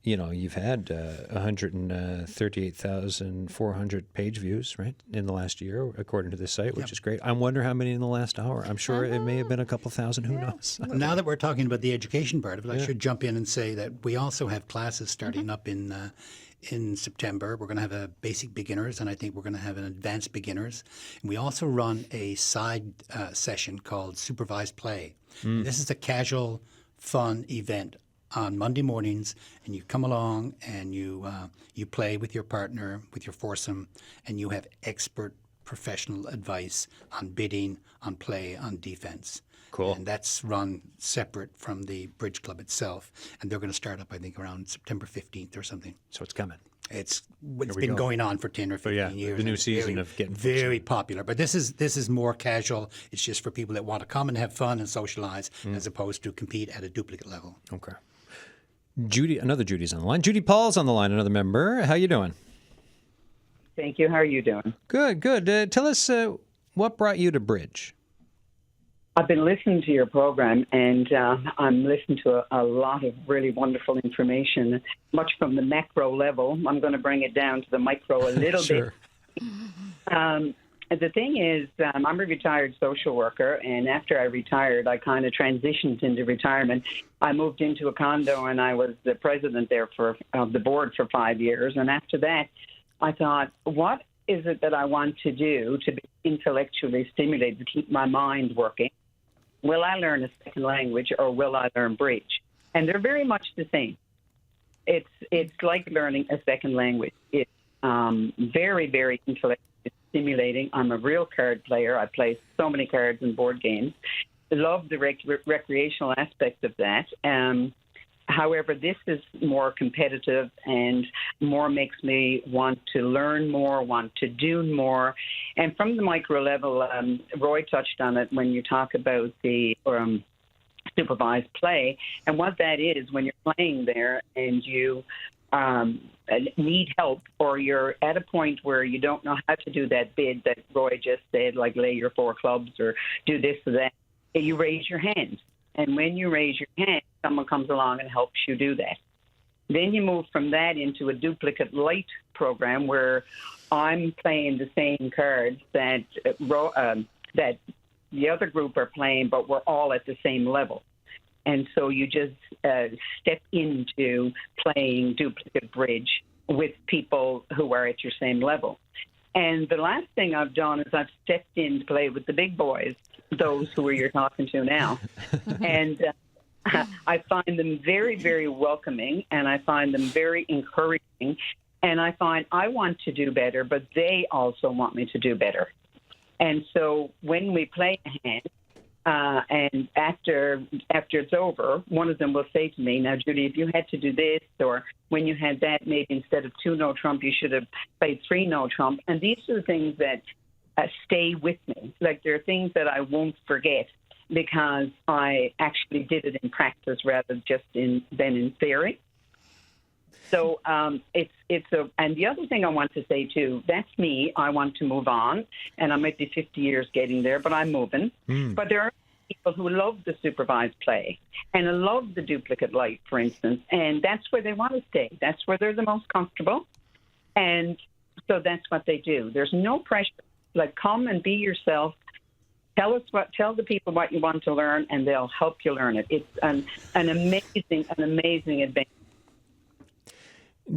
S1: You've had 138,400 page views, right, in the last year, according to this site, which is great. I wonder how many in the last hour. I'm sure it may have been a couple thousand. Who knows?
S2: Now that we're talking about the education part of it, I should jump in and say that we also have classes starting up in September. We're going to have a basic beginners, and I think we're going to have an advanced beginners. And we also run a side session called supervised play. This is a casual, fun event on Monday mornings, and you come along and you play with your partner, with your foursome, and you have expert professional advice on bidding, on play, on defense.
S1: Cool.
S2: And that's run separate from the Bridge Club itself. And they're going to start up, I think, around September 15th or something.
S1: So it's coming.
S2: It's been going on for 10 or 15 years.
S1: The new season of getting
S2: very popular. But this is more casual. It's just for people that want to come and have fun and socialize as opposed to compete at a duplicate level.
S1: Okay. Another Judy's on the line. Judy Paul's on the line, another member. How you doing?
S7: Thank you. How are you doing?
S1: Good. Tell us what brought you to Bridge?
S7: I've been listening to your program, and I'm listening to a lot of really wonderful information, much from the macro level. I'm going to bring it down to the micro a little bit. The thing is, I'm a retired social worker, and after I retired, I kind of transitioned into retirement. I moved into a condo, and I was the president there of the board for 5 years. And after that, I thought, what is it that I want to do to be intellectually stimulated, to keep my mind working? Will I learn a second language, or will I learn bridge? And they're very much the same. It's like learning a second language. It's very, very intellectually stimulating. I'm a real card player. I play so many cards and board games. I love the recreational aspect of that. However, this is more competitive and more makes me want to learn more, want to do more. And from the micro level, Roy touched on it when you talk about the supervised play. And what that is, when you're playing there and you need help, or you're at a point where you don't know how to do that bid that Roy just said, like lay your 4 clubs or do this or that, you raise your hand. And when you raise your hand, someone comes along and helps you do that. Then you move from that into a duplicate light program where I'm playing the same cards that that the other group are playing, but we're all at the same level. And so you just step into playing duplicate bridge with people who are at your same level. And the last thing I've done is I've stepped in to play with the big boys, those who you're talking to now. And I find them very, very welcoming, and I find them very encouraging. And I find I want to do better, but they also want me to do better. And so when we play a hand, and after it's over, one of them will say to me, now, Judy, if you had to do this, or when you had that, maybe instead of 2 no trump, you should have played 3 no trump. And these are the things that stay with me. Like, there are things that I won't forget because I actually did it in practice rather just than in theory. So and the other thing I want to say too, that's me. I want to move on, and I might be 50 years getting there, but I'm moving. But there are people who love the supervised play and love the duplicate light, for instance, and that's where they want to stay. That's where they're the most comfortable, and so that's what they do. There's no pressure. Like, come and be yourself. Tell the people what you want to learn, and they'll help you learn it. It's an amazing adventure.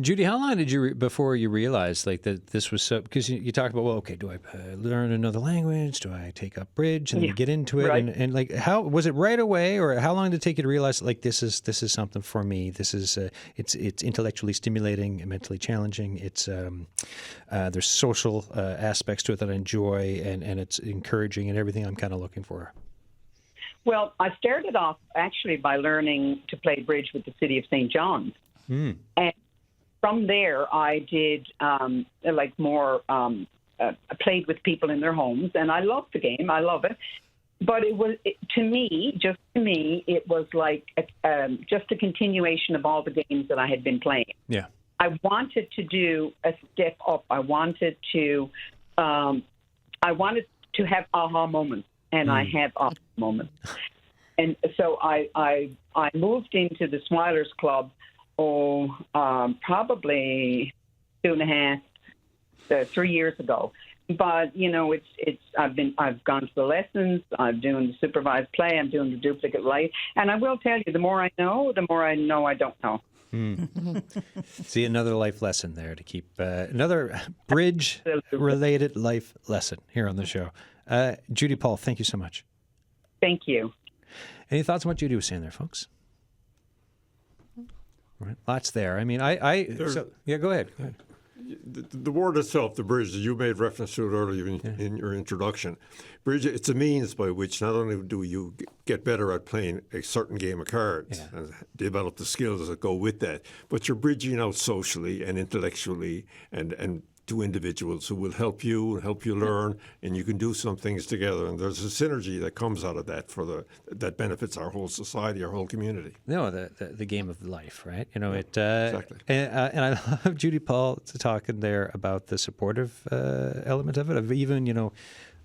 S1: Judy, how long did you before you realized like that this was so? Because you talk about, well, okay, do I learn another language? Do I take up bridge and then you get into it?
S7: Right.
S1: And like, how was it right away, or how long did it take you to realize like this is something for me? This is it's intellectually stimulating and mentally challenging. It's there's social aspects to it that I enjoy, and it's encouraging and everything I'm kind of looking for.
S7: Well, I started off actually by learning to play bridge with the city of St. John's, and from there, I did played with people in their homes, and I love the game. I love it. But to me, it was like just a continuation of all the games that I had been playing.
S1: Yeah,
S7: I wanted to do a step up. I wanted to have aha moments, and I have aha moments. And so I moved into the Smilers Club. Probably 2.5, 3 years ago. But I've gone to the lessons. I'm doing the supervised play. I'm doing the duplicate light. And I will tell you, the more I know I don't know.
S1: See, another life lesson there to keep another bridge-related life lesson here on the show. Judy Paul, thank you so much.
S7: Thank you.
S1: Any thoughts on what Judy was saying there, folks? Right. Lots there. I mean, go ahead.
S4: The word itself, the bridge, you made reference to it earlier in your introduction. Bridge, it's a means by which not only do you get better at playing a certain game of cards and develop the skills that go with that, but you're bridging out socially and intellectually and to individuals who will help you learn, and you can do some things together. And there's a synergy that comes out of that that benefits our whole society, our whole community.
S1: No, the game of life, right?
S4: Exactly.
S1: And I love Judy Paul talking there about the supportive element of it, of even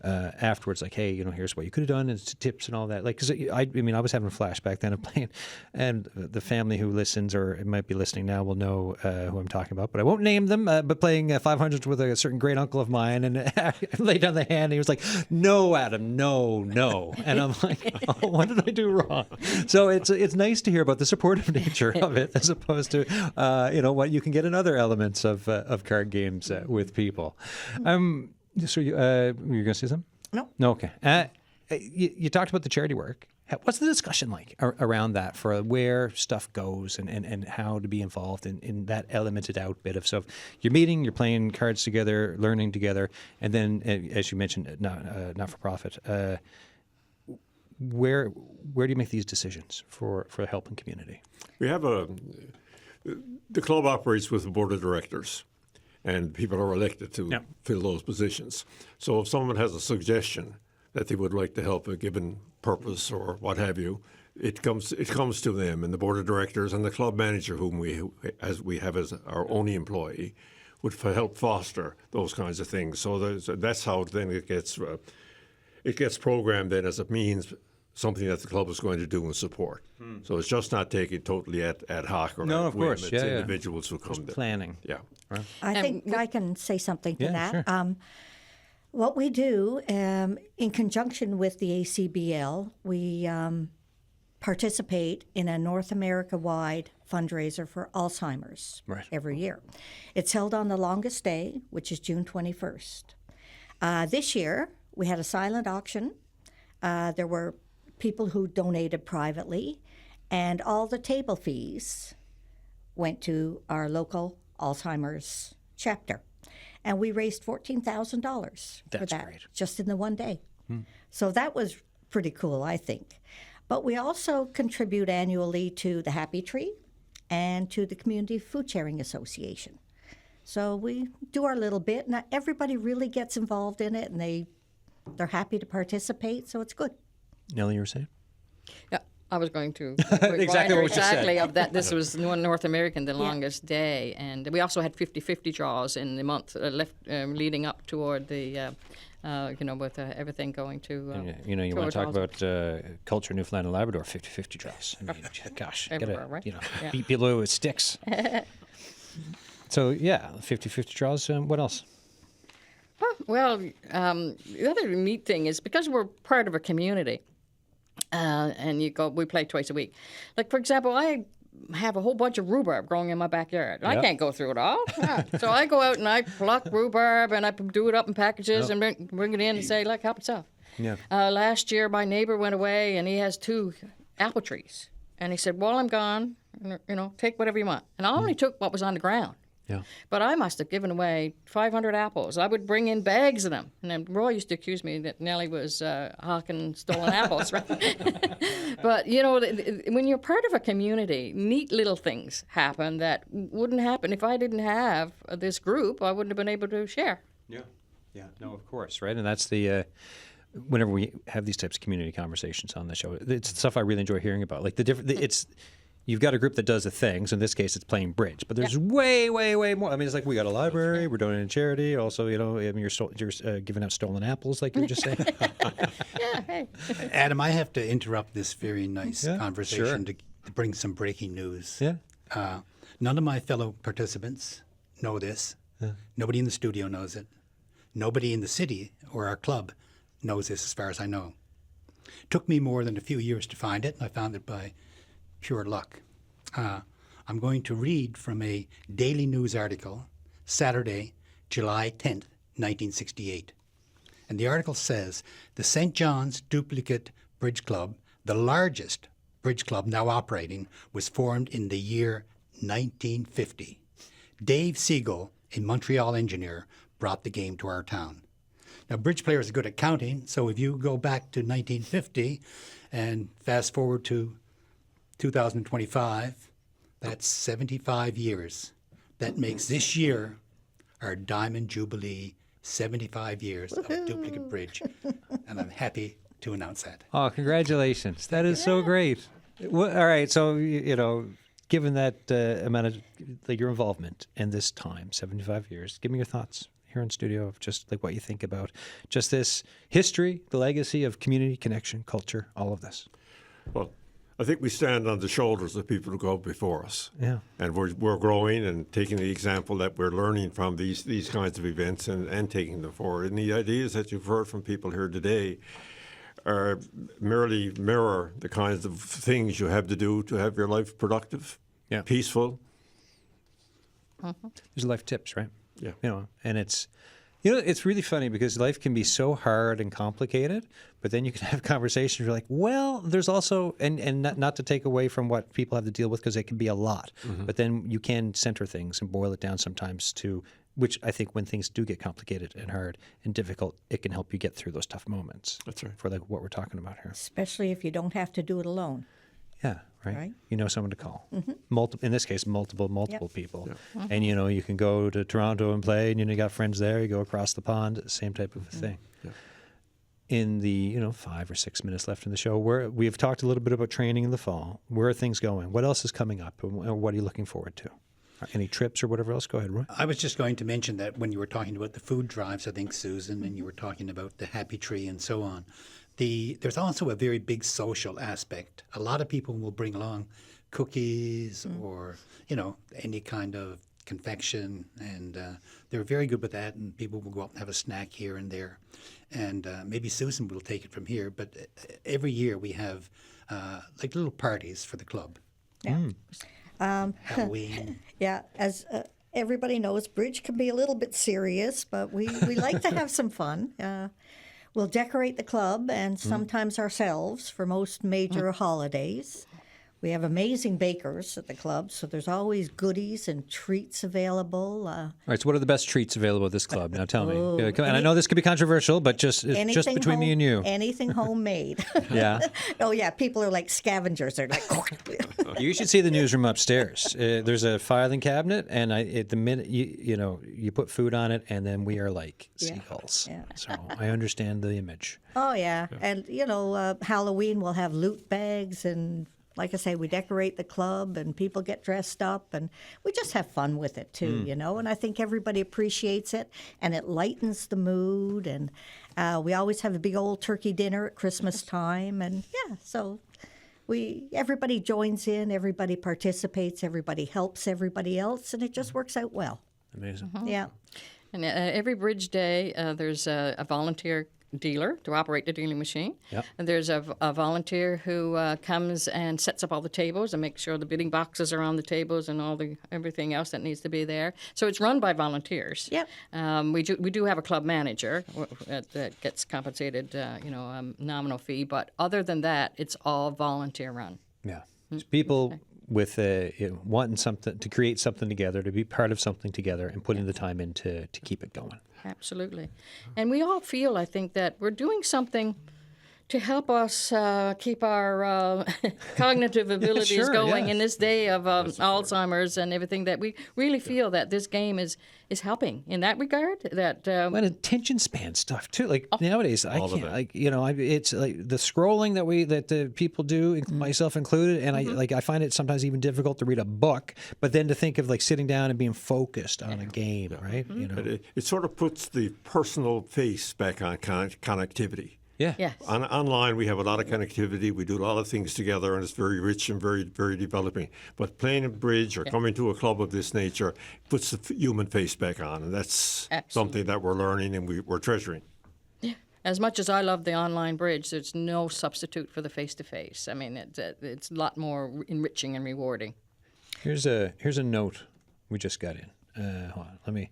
S1: afterwards, like, hey, here's what you could have done, and tips and all that. Like, because I was having a flashback then of playing, and the family who listens or it might be listening now will know who I'm talking about, but I won't name them. But playing 500s with a certain great uncle of mine, and I laid down the hand, and he was like, "No, Adam, no," and I'm like, "Oh, what did I do wrong?" So it's nice to hear about the supportive nature of it, as opposed to what you can get in other elements of card games with people. So you were going to say something? No. Okay. You talked about the charity work. What's the discussion like around that for where stuff goes and how to be involved in that elemented out bit of stuff? You're meeting, you're playing cards together, learning together, and then, as you mentioned, not for profit. Where do you make these decisions for helping community?
S4: We have the club operates with a board of directors. And people are elected to fill those positions. So if someone has a suggestion that they would like to help a given purpose or what have you, it comes to them, and the board of directors and the club manager, whom we have as our only employee, would help foster those kinds of things. So that's how then it gets programmed then as a means something that the club is going to do and support. So it's just not taken totally ad hoc or
S1: No,
S4: at
S1: of course.
S4: whim.
S1: Yeah,
S4: It's
S1: yeah.
S4: individuals who come there.
S1: Planning.
S4: Yeah.
S5: I think I can say something to
S1: Yeah,
S5: that.
S1: sure.
S5: What we do in conjunction with the ACBL, we participate in a North America-wide fundraiser for Alzheimer's every year. It's held on the longest day, which is June 21st. This year, we had a silent auction. There were people who donated privately, and all the table fees went to our local Alzheimer's chapter. And we raised $14,000 for that
S1: great.
S5: just in the one day. So that was pretty cool, I think. But we also contribute annually to the Happy Tree and to the Community Food Sharing Association. So we do our little bit. Not everybody really gets involved in it, and they're happy to participate, so it's good.
S1: Nellie, you were saying?
S3: Yeah, I was going to
S1: Exactly what you said.
S3: exactly of that. This was North American, the longest day, and we also had 50-50 draws in the month leading up toward the, with everything going to.
S1: You want to
S3: towards
S1: talk
S3: Alzheimer's.
S1: about culture in Newfoundland and Labrador, 50-50 draws. I mean, gosh,
S3: Everywhere,
S1: gotta,
S3: right? Yeah.
S1: beat people with sticks. So, 50-50 draws. What else?
S3: Well, the other neat thing is because we're part of a community, and we play twice a week. Like, for example, I have a whole bunch of rhubarb growing in my backyard. I can't go through it all. So I go out and I pluck rhubarb and I do it up in packages and bring it in and say, look, help yourself.
S1: Yeah.
S3: Last year, my neighbor went away and he has 2 apple trees. And he said, while I'm gone, take whatever you want. And I only took what was on the ground.
S1: Yeah.
S3: But I must have given away 500 apples. I would bring in bags of them. And then Roy used to accuse me that Nellie was hawking stolen apples, right? But, when you're part of a community, neat little things happen that wouldn't happen if I didn't have this group. I wouldn't have been able to share.
S1: Yeah. No, of course, right? And that's the whenever we have these types of community conversations on the show, it's stuff I really enjoy hearing about. Like you've got a group that does the things. In this case, it's playing bridge. But there's way, way, way more. I mean, it's like we got a library. We're donating charity. Also, you're giving out stolen apples, like you were just saying.
S3: Yeah, hey.
S2: Adam, I have to interrupt this very nice conversation
S1: sure.
S2: to bring some breaking news.
S1: Yeah.
S2: None of my fellow participants know this. Nobody in the studio knows it. Nobody in the city or our club knows this, as far as I know. Took me more than a few years to find it, and I found it by pure luck. I'm going to read from a Daily News article, Saturday, July 10th, 1968. And the article says, the St. John's Duplicate Bridge Club, the largest bridge club now operating, was formed in the year 1950. Dave Siegel, a Montreal engineer, brought the game to our town. Now, bridge players are good at counting, so if you go back to 1950 and fast forward to 2025, that's 75 years. That makes this year our Diamond Jubilee, 75 years of Duplicate Bridge. And I'm happy to announce that.
S1: Oh, congratulations. That is so great. Well, all right. So, given that amount of your involvement in this time, 75 years, give me your thoughts here in studio of just like what you think about just this history, the legacy of community, connection, culture, all of this.
S4: Well, I think we stand on the shoulders of people who go before us.
S1: Yeah.
S4: And we're growing and taking the example that we're learning from these kinds of events and taking them forward. And the ideas that you've heard from people here today are merely mirror the kinds of things you have to do to have your life productive, peaceful.
S1: There's life tips, right?
S4: Yeah.
S1: And it's really funny because life can be so hard and complicated, but then you can have conversations. You're like, well, there's also, and not to take away from what people have to deal with because it can be a lot, but then you can center things and boil it down sometimes to, which I think when things do get complicated and hard and difficult, it can help you get through those tough moments.
S4: That's right.
S1: For like what we're talking about here.
S5: Especially if you don't have to do it alone.
S1: Yeah, right.
S5: Right.
S1: You know someone to call. In this case, multiple people.
S4: Yeah.
S1: And you can go to Toronto and play, and you got friends there. You go across the pond, same type of a thing.
S4: Yeah.
S1: In the 5 or 6 minutes left in the show, we've talked a little bit about training in the fall. Where are things going? What else is coming up? And what are you looking forward to? Any trips or whatever else? Go ahead, Roy.
S2: I was just going to mention that when you were talking about the food drives, I think, Susan, and you were talking about the Happy Tree and so on, there's also a very big social aspect. A lot of people will bring along cookies or, any kind of confection, and they're very good with that, and people will go out and have a snack here and there. And maybe Susan will take it from here, but every year we have like little parties for the club.
S5: Yeah.
S2: Halloween.
S5: Yeah, as everybody knows, bridge can be a little bit serious, but we like to have some fun. We'll decorate the club and sometimes ourselves for most major holidays. We have amazing bakers at the club, so there's always goodies and treats available.
S1: All right, so what are the best treats available at this club? Now tell me. And I know this could be controversial, but just between me and you.
S5: Anything homemade.
S1: Yeah.
S5: Oh, yeah, people are like scavengers. They're like...
S1: You should see the newsroom upstairs. There's a filing cabinet, and at the minute you put food on it, and then we are like seagulls.
S5: Yeah.
S1: So I understand the image.
S5: Oh, yeah. And, Halloween we'll have loot bags, and like I say, we decorate the club and people get dressed up, and we just have fun with it too, and I think everybody appreciates it, and it lightens the mood, and we always have a big old turkey dinner at Christmas time, and so everybody joins in, everybody participates, everybody helps everybody else, and it just works out well.
S1: Amazing.
S5: Yeah.
S3: And every bridge day, there's a volunteer dealer to operate the dealing machine.
S1: Yep.
S3: And there's a volunteer who comes and sets up all the tables and makes sure the bidding boxes are on the tables and everything else that needs to be there. So it's run by volunteers.
S5: Yep.
S3: We do have a club manager that gets compensated, a nominal fee, but other than that, it's all volunteer run.
S1: Yeah. It's people with wanting something to create something together, to be part of something together, and putting the time in to keep it going.
S3: Absolutely. And we all feel, I think, that we're doing something to help us keep our cognitive abilities going in this day of Alzheimer's and everything, that we really feel that this game is helping in that regard. That
S1: and attention span stuff too. Like nowadays, I can't. It's like the scrolling that the people do, myself included, and I find it sometimes even difficult to read a book, but then to think of like sitting down and being focused on a game, right?
S4: It sort of puts the personal face back on connectivity.
S1: Yeah.
S3: Yes.
S4: Online, we have a lot of connectivity. We do a lot of things together, and it's very rich and very, very developing. But playing a bridge or coming to a club of this nature puts the human face back on, and that's something that we're learning and we're treasuring.
S3: Yeah. As much as I love the online bridge, there's no substitute for the face-to-face. I mean, it's a lot more enriching and rewarding.
S1: Here's a note we just got in. Hold on,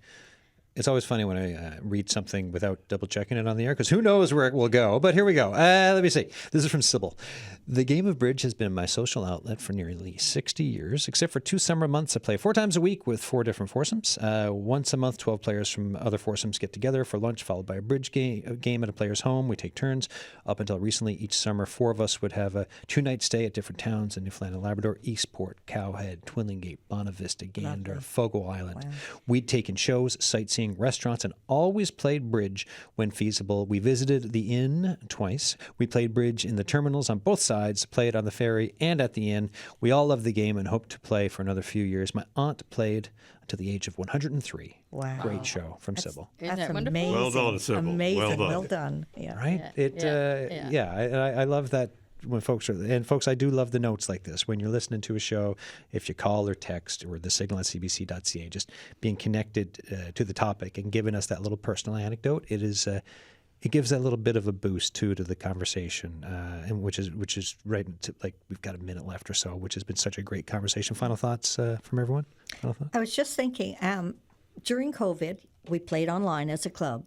S1: It's always funny when I read something without double-checking it on the air, because who knows where it will go. But here we go. Let me see. This is from Sybil. The game of bridge has been my social outlet for nearly 60 years, except for 2 summer months. I play 4 times a week with 4 different foursomes. Once a month, 12 players from other foursomes get together for lunch, followed by a bridge game at a player's home. We take turns. Up until recently, each summer, 4 of us would have a 2-night stay at different towns in Newfoundland and Labrador: Eastport, Cowhead, Twillingate, Bonavista, Gander, Fogo Island. Wow. We'd taken shows, sightseeing, restaurants, and always played bridge when feasible. We visited the inn twice. We played bridge in the terminals on both sides, played on the ferry and at the inn. We all loved the game and hoped to play for another few years. My aunt played to the age of 103.
S5: Wow.
S1: Great show from Sybil.
S3: Isn't
S5: That's
S3: that wonderful?
S5: amazing.
S4: Well done, Sybil.
S5: Amazing.
S4: Well
S5: done. Yeah.
S1: Right? I love that when folks folks, I do love the notes like this. When you're listening to a show, if you call or text or the signal at cbc.ca, just being connected to the topic and giving us that little personal anecdote, it gives that little bit of a boost to the conversation, and which is right into, like, we've got a minute left or so, which has been such a great conversation. Final thoughts from everyone?
S5: I was just thinking, during COVID, we played online as a club,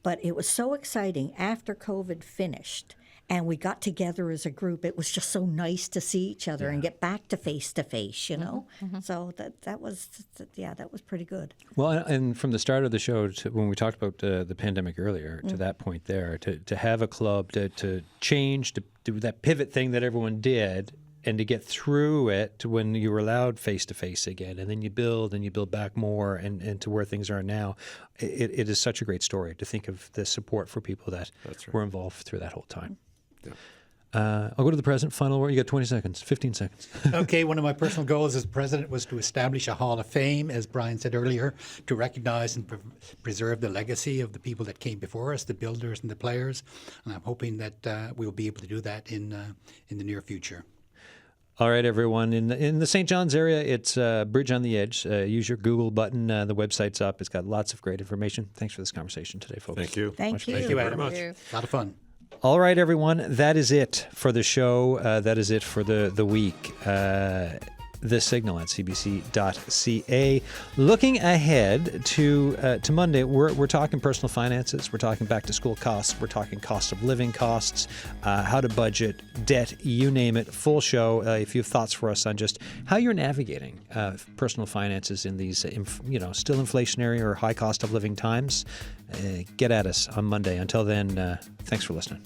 S5: but it was so exciting after COVID finished and we got together as a group. It was just so nice to see each other and get back to face, Mm-hmm. So that was pretty good. Well,
S1: and from the start of the show, when we talked about the pandemic earlier, to that point there, to have a club, to change, to do that pivot thing that everyone did, and to get through it to when you were allowed face-to-face again, and then you build back more and to where things are now. It is such a great story to think of the support for people that were involved through that whole time. I'll go to the president. Final word. You got 20 seconds, 15 seconds.
S2: Okay, one of my personal goals as president was to establish a Hall of Fame, as Brian said earlier, to recognize and preserve the legacy of the people that came before us, the builders and the players. And I'm hoping that we'll be able to do that in the near future.
S1: All right, everyone. In the St. John's area, it's Bridge on the Edge. Use your Google button. The website's up. It's got lots of great information. Thanks for this conversation today, folks.
S4: Thank you.
S5: Thank you.
S2: Thank you, Adam.
S3: Thank you.
S2: A lot of fun.
S1: All right, everyone. That is it for the show. That is it for the week. The Signal at cbc.ca. Looking ahead to Monday, we're talking personal finances. We're talking back to school costs. We're talking cost of living costs, how to budget, debt, you name it. Full show. If you have thoughts for us on just how you're navigating personal finances in these, still inflationary or high cost of living times, get at us on Monday. Until then, thanks for listening.